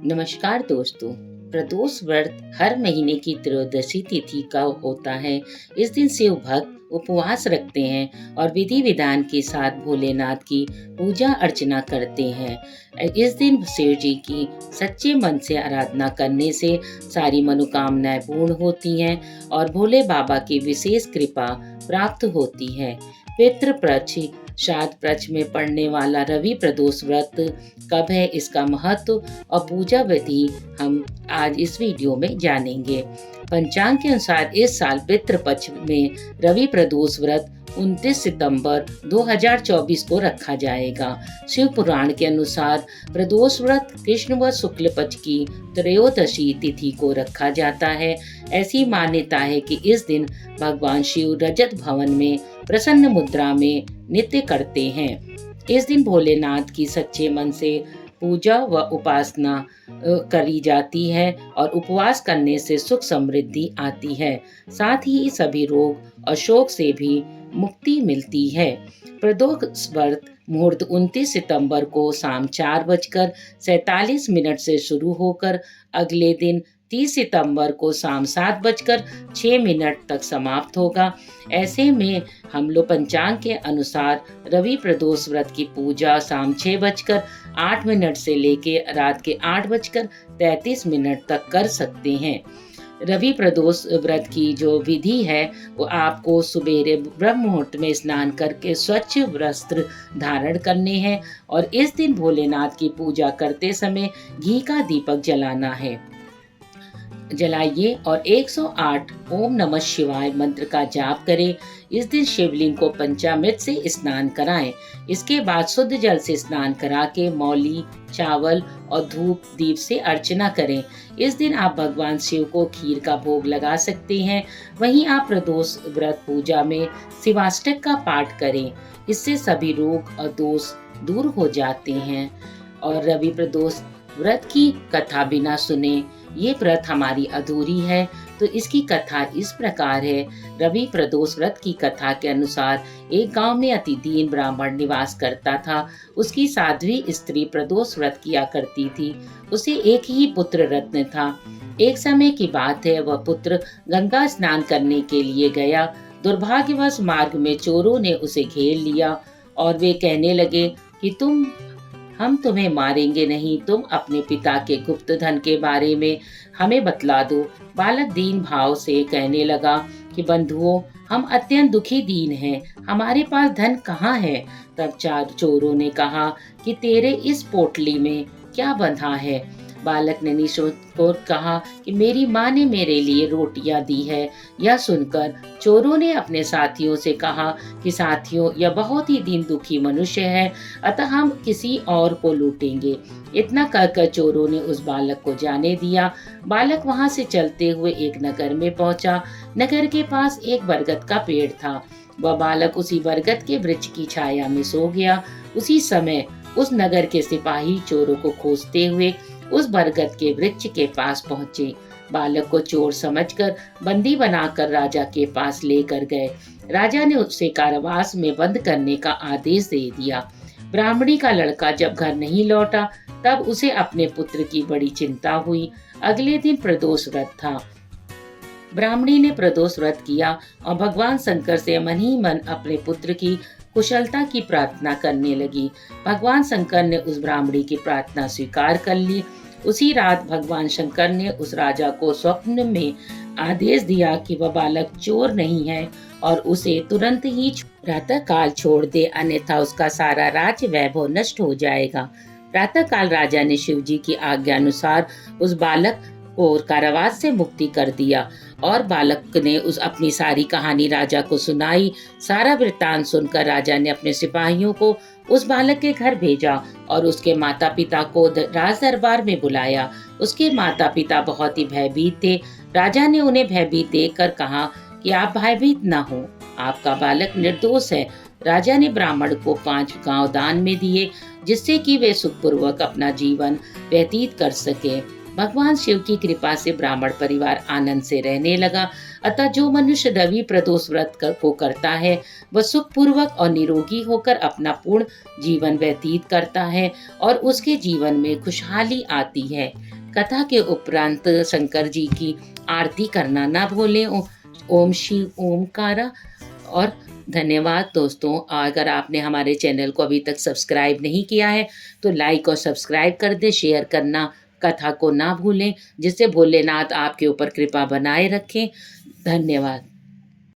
नमस्कार दोस्तों। प्रदोष व्रत हर महीने की त्रयोदशी तिथि का होता है। इस दिन शिव भक्त उपवास रखते हैं और विधि विधान के साथ भोलेनाथ की पूजा अर्चना करते हैं। इस दिन शिव जी की सच्चे मन से आराधना करने से सारी मनोकामनाएं पूर्ण होती हैं और भोले बाबा की विशेष कृपा प्राप्त होती है। पितृपक्ष श्राद्ध पक्ष में पड़ने वाला रवि प्रदोष व्रत कब है, इसका महत्व और पूजा विधि हम आज इस वीडियो में जानेंगे। पंचांग के अनुसार इस साल पितृ पक्ष में रवि प्रदोष व्रत 29 सितंबर 2024 को रखा जाएगा। शिव पुराण के अनुसार प्रदोष व्रत कृष्ण व शुक्ल पक्ष की त्रयोदशी तिथि को रखा जाता है। ऐसी मान्यता है कि इस दिन भगवान शिव रजत भवन में प्रसन्न मुद्रा में नृत्य करते हैं। इस दिन भोलेनाथ की सच्चे मन से पूजा व उपासना करी जाती है और उपवास करने से सुख समृद्धि आती है। साथ ही सभी रोग और शोक से भी मुक्ति मिलती है। प्रदोष व्रत मुहूर्त 29 सितंबर को शाम 4:47 से शुरू होकर अगले दिन 30 सितंबर को शाम 7:06 तक समाप्त होगा। ऐसे में हम लोग पंचांग के अनुसार रवि प्रदोष व्रत की पूजा शाम 6:08 से लेके रात के 8:33 तक कर सकते हैं। रवि प्रदोष व्रत की जो विधि है वो आपको सुबेरे ब्रह्म मुहूर्त में स्नान करके स्वच्छ वस्त्र धारण करने हैं और इस दिन भोलेनाथ की पूजा करते समय घी का दीपक जलाइए और 108 ओम नमः शिवाय मंत्र का जाप करें। इस दिन शिवलिंग को पंचामृत से स्नान कराएं। इसके बाद शुद्ध जल से स्नान करा के मौली, चावल और धूप दीप से अर्चना करें। इस दिन आप भगवान शिव को खीर का भोग लगा सकते हैं। वहीं आप प्रदोष व्रत पूजा में शिवाष्टक का पाठ करें। इससे सभी रोग और दोष दूर हो जाते हैं। और रवि प्रदोष व्रत की कथा बिना सुने ये व्रत हमारी अधूरी है। तो इसकी कथा इस प्रकार है। रवि प्रदोष व्रत की कथा के अनुसार एक गांव में अति दीन ब्राह्मण निवास करता था। उसकी साध्वी स्त्री प्रदोष व्रत किया करती थी। उसे एक ही पुत्र रत्न था। एक समय की बात है, वह पुत्र गंगा स्नान करने के लिए गया। दुर्भाग्यवश मार्ग में चोरों ने उसे घेर लिया और वे कहने लगे कि हम तुम्हें मारेंगे नहीं, तुम अपने पिता के गुप्त धन के बारे में हमें बतला दो। बालक दीन भाव से कहने लगा कि बंधुओं, हम अत्यंत दुखी दीन हैं, हमारे पास धन कहाँ है। तब चार चोरों ने कहा कि तेरे इस पोटली में क्या बंधा है। बालक ने निःसंकोच को कहा कि मेरी माँ ने मेरे लिए रोटियां दी है। यह सुनकर चोरों ने अपने साथियों से कहा कि साथियों, यह बहुत ही दीन दुखी मनुष्य है, अतः हम किसी और को लूटेंगे। इतना कहकर चोरों ने उस बालक को जाने दिया। बालक वहां से चलते हुए एक नगर में पहुंचा। नगर के पास एक बरगद का पेड़ था। वह बालक उसी बरगद के वृक्ष की छाया में सो गया। उसी समय उस नगर के सिपाही चोरों को खोजते हुए उस बरगद के वृक्ष के पास पहुंचे। बालक को चोर समझकर बंदी बनाकर राजा के पास लेकर गए। राजा ने उसे कारावास में बंद करने का आदेश दे दिया। ब्राह्मणी का लड़का जब घर नहीं लौटा तब उसे अपने पुत्र की बड़ी चिंता हुई। अगले दिन प्रदोष व्रत था। ब्राह्मणी ने प्रदोष व्रत किया और भगवान शंकर से मन ही मन अपने पुत्र की कुशलता की प्रार्थना करने लगी। भगवान शंकर ने उस ब्राह्मणी की प्रार्थना स्वीकार कर ली। उसी रात भगवान शंकर ने उस राजा को स्वप्न में आदेश दिया कि वह बालक चोर नहीं है और उसे तुरंत ही प्रातः काल छोड़ दे, अन्यथा उसका सारा राज्य वैभव नष्ट हो जाएगा। प्रातः काल राजा ने शिव जी की आज्ञा अनुसार उस बालक को कारावास से मुक्ति कर दिया और बालक ने अपनी सारी कहानी राजा को सुनाई। सारा वृत्तांत सुनकर राजा ने अपने सिपाहियों को उस बालक के घर भेजा और उसके माता पिता को राज दरबार में बुलाया। उसके माता पिता बहुत ही भयभीत थे। राजा ने उन्हें भयभीत देखकर कहा कि आप भयभीत न हो, आपका बालक निर्दोष है। राजा ने ब्राह्मण को 5 गांव दान में दिए, जिससे कि वे सुखपूर्वक अपना जीवन व्यतीत कर सके। भगवान शिव की कृपा से ब्राह्मण परिवार आनंद से रहने लगा। अतः जो मनुष्य रवि प्रदोष को करता है वह सुखपूर्वक और निरोगी होकर अपना पूर्ण जीवन व्यतीत करता है और उसके जीवन में खुशहाली आती है। कथा के उपरांत शंकर जी की आरती करना ना भूलें। ओम शिव ओमकारा। और धन्यवाद दोस्तों। अगर आपने हमारे चैनल को अभी तक सब्सक्राइब नहीं किया है तो लाइक और सब्सक्राइब कर दें, शेयर करना कथा को ना भूलें, जिससे भोलेनाथ आपके ऊपर कृपा बनाए रखें। धन्यवाद।